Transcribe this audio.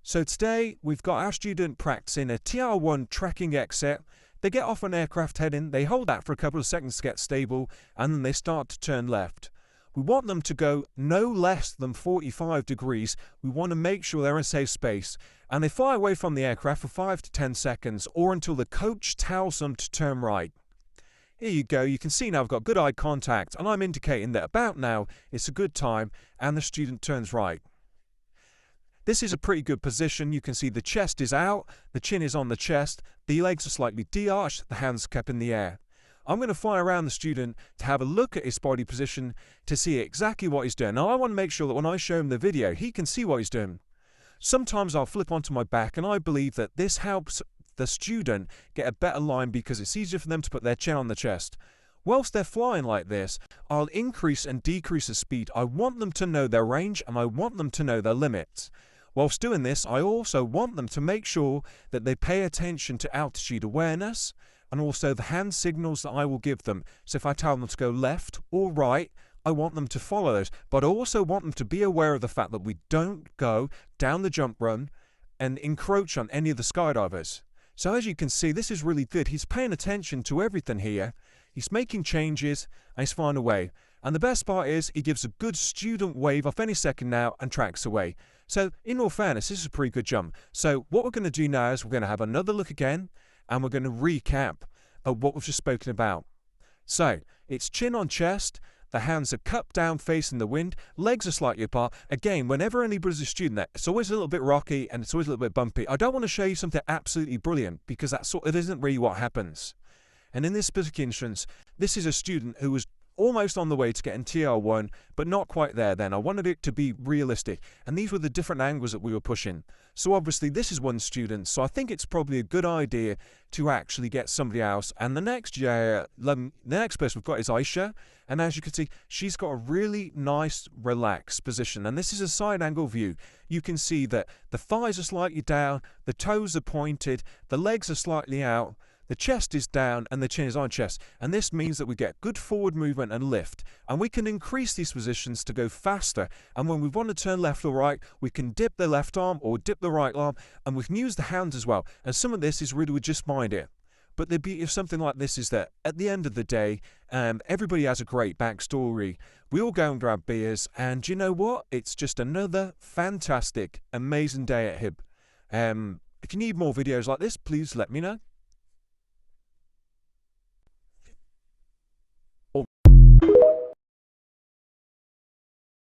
So today we've got our student practicing a TR1 tracking exit. They get off an aircraft heading, they hold that for a couple of seconds to get stable, and then they start to turn left. We want them to go no less than 45 degrees. We want to make sure they're in a safe space. And they fly away from the aircraft for 5 to 10 seconds or until the coach tells them to turn right. Here you go, you can see now I've got good eye contact and I'm indicating that about now it's a good time and the student turns right. This is a pretty good position. You can see the chest is out, the chin is on the chest, the legs are slightly de-arched, the hands kept in the air. I'm going to fly around the student to have a look at his body position to see exactly what he's doing. Now I want to make sure that when I show him the video, he can see what he's doing. Sometimes I'll flip onto my back and I believe that this helps the student get a better line because it's easier for them to put their chin on the chest. Whilst they're flying like this, I'll increase and decrease the speed. I want them to know their range and I want them to know their limits. Whilst doing this, I also want them to make sure that they pay attention to altitude awareness and also the hand signals that I will give them. So if I tell them to go left or right, I want them to follow those. But I also want them to be aware of the fact that we don't go down the jump run and encroach on any of the skydivers. So as you can see, this is really good. He's paying attention to everything here. He's making changes and he's flying away. And the best part is he gives a good student wave off any second now and tracks away. So in all fairness, this is a pretty good jump. So what we're going to do now is we're going to have another look again and we're going to recap of what we've just spoken about. So it's chin on chest, the hands are cupped down facing the wind, legs are slightly apart. Again, whenever anybody's a student there, it's always a little bit rocky and it's always a little bit bumpy. I don't want to show you something absolutely brilliant because it isn't really what happens. And in this particular instance, this is a student who was almost on the way to getting TR1, but not quite there then. I wanted it to be realistic. And these were the different angles that we were pushing. So obviously this is one student, so I think it's probably a good idea to actually get somebody else. And the next person we've got is Aisha. And as you can see, she's got a really nice, relaxed position. And this is a side angle view. You can see that the thighs are slightly down, the toes are pointed, the legs are slightly out, the chest is down and the chin is on chest, and this means that we get good forward movement and lift, and we can increase these positions to go faster. And when we want to turn left or right, we can dip the left arm or dip the right arm, and we can use the hands as well. And some of this is really, we just mind it. But the beauty of something like this is that at the end of the day, everybody has a great backstory. We all go and grab beers, and you know what? It's just another fantastic, amazing day at HIB. If you need more videos like this, please let me know.